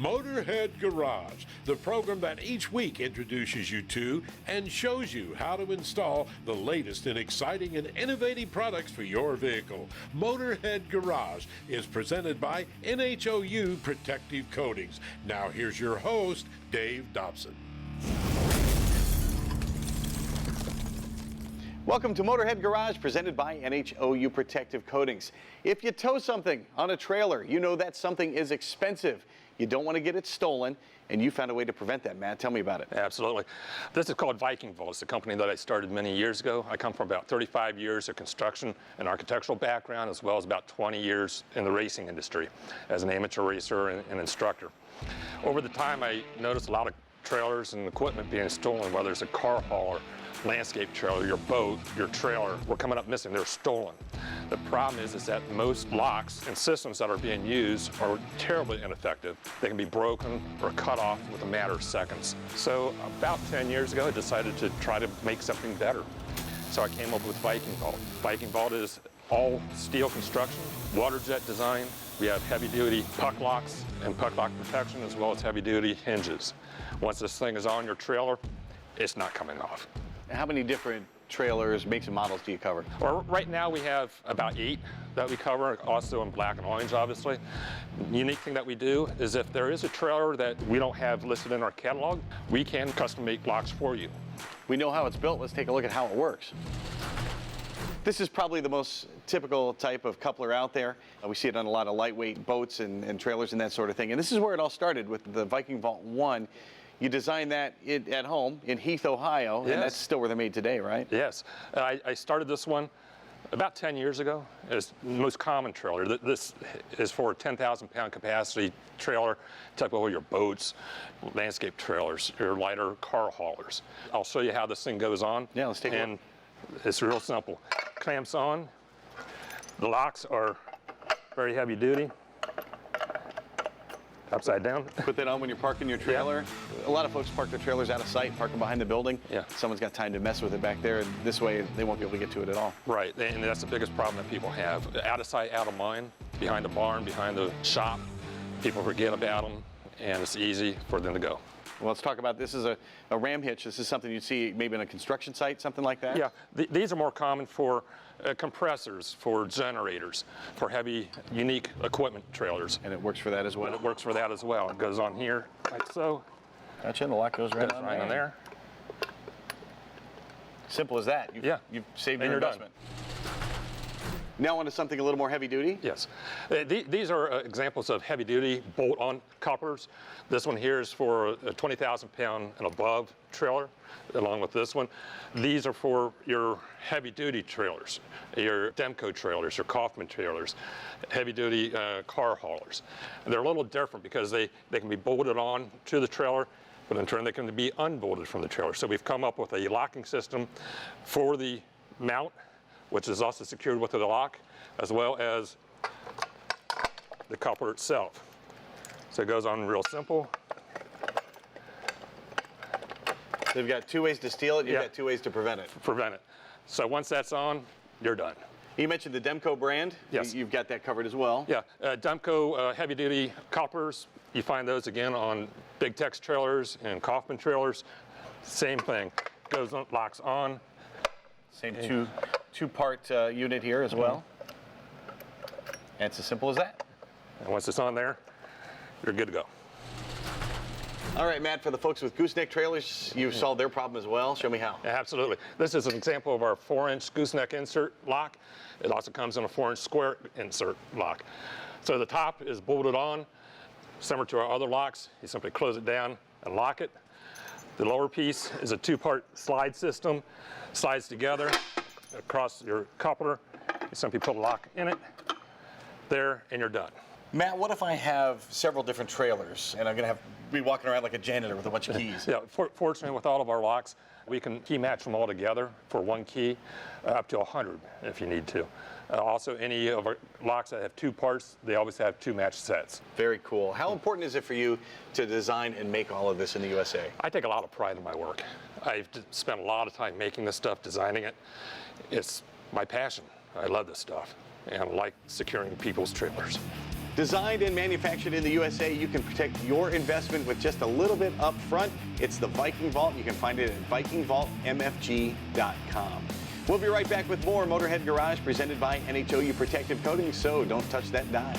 Motorhead Garage, the program that each week introduces you to and shows you how to install the latest in exciting and innovative products for your vehicle. Motorhead Garage is presented by NHOU Protective Coatings. Now here's your host, Dave Dobson. Welcome to Motorhead Garage, presented by NHOU Protective Coatings. If you tow something on a trailer, you know that something is expensive. You don't want to get it stolen, and you found a way to prevent that, Matt. Tell me about it. Absolutely. This is called Viking Vault. It's a company that I started many years ago. I come from about 35 years of construction and architectural background, as well as about 20 years in the racing industry as an amateur racer and instructor. Over the time, I noticed a lot of trailers and equipment being stolen, whether it's a car hauler, landscape trailer, your boat, your trailer, were coming up missing. They're stolen. The problem is that most locks and systems that are being used are terribly ineffective. They can be broken or cut off with a matter of seconds. So about 10 years ago, I decided to try to make something better. So I came up with Viking Vault. Viking Vault is all steel construction, water jet design. We have heavy-duty puck locks and puck lock protection, as well as heavy-duty hinges. Once this thing is on your trailer, it's not coming off. How many different trailers, makes and models do you cover? Well, right now we have about 8 that we cover, also in black and orange, obviously. The unique thing that we do is if there is a trailer that we don't have listed in our catalog, we can custom make locks for you. We know how it's built. Let's take a look at how it works. This is probably the most typical type of coupler out there. We see it on a lot of lightweight boats and trailers and that sort of thing. And this is where it all started with the Viking Vault 1. You designed that at home in Heath, Ohio, Yes. And that's still where they're made today, right? Yes. I started this one about 10 years ago. It's the most common trailer. This is for a 10,000-pound capacity trailer, typical of your boats, landscape trailers, your lighter car haulers. I'll show you how this thing goes on. Yeah, let's take a look. And it's real simple. Clamps on. The locks are very heavy duty. Upside down. Put that on when you're parking your trailer. Yeah. A lot of folks park their trailers out of sight, park them behind the building. Yeah. Someone's got time to mess with it back there, and this way they won't be able to get to it at all. Right, and that's the biggest problem that people have. Out of sight, out of mind, behind the barn, behind the shop. People forget about them, and it's easy for them to go. Well, let's talk about this is a ram hitch. This is something you'd see maybe in a construction site, something like that? Yeah, these are more common for compressors, for generators, for heavy, unique equipment trailers. And it works for that as well? And it works for that as well. It goes on here, like so. Gotcha, and the lock goes right on right on there. Simple as that. You've saved your investment. Now onto something a little more heavy duty? Yes. These are examples of heavy duty bolt-on couplers. This one here is for a 20,000-pound and above trailer, along with this one. These are for your heavy duty trailers, your Demco trailers, your Coffman trailers, heavy duty car haulers. And they're a little different because they can be bolted on to the trailer, but in turn they can be unbolted from the trailer. So we've come up with a locking system for the mount, which is also secured with the lock, as well as the coupler itself. So it goes on real simple. So you've got 2 ways to steal it, you've got 2 ways to prevent it. Prevent it. So once that's on, you're done. You mentioned the Demco brand. Yes. You've got that covered as well. Yeah, Demco heavy-duty couplers, you find those again on Big Tex trailers and Coffman trailers. Same thing, goes on, locks on. Same two-part unit here as well. And it's as simple as that. And once it's on there, you're good to go. All right, Matt, for the folks with gooseneck trailers, you've solved their problem as well. Show me how. Absolutely. This is an example of our 4-inch gooseneck insert lock. It also comes in a 4-inch square insert lock. So the top is bolted on, similar to our other locks. You simply close it down and lock it. The lower piece is a 2-part slide system. Slides together across your coupler. You simply put a lock in it, there, and you're done. Matt, what if I have several different trailers and I'm going to be walking around like a janitor with a bunch of keys? Yeah, fortunately with all of our locks, we can key match them all together for 1 key, up to 100 if you need to. Also, any of our locks that have 2 parts, they always have 2 matched sets. Very cool. How important is it for you to design and make all of this in the USA? I take a lot of pride in my work. I've spent a lot of time making this stuff, designing it. It's my passion. I love this stuff, and I like securing people's trailers. Designed and manufactured in the USA, you can protect your investment with just a little bit up front. It's the Viking Vault. You can find it at vikingvaultmfg.com. We'll be right back with more Motorhead Garage presented by NHOU Protective Coatings, so don't touch that dial.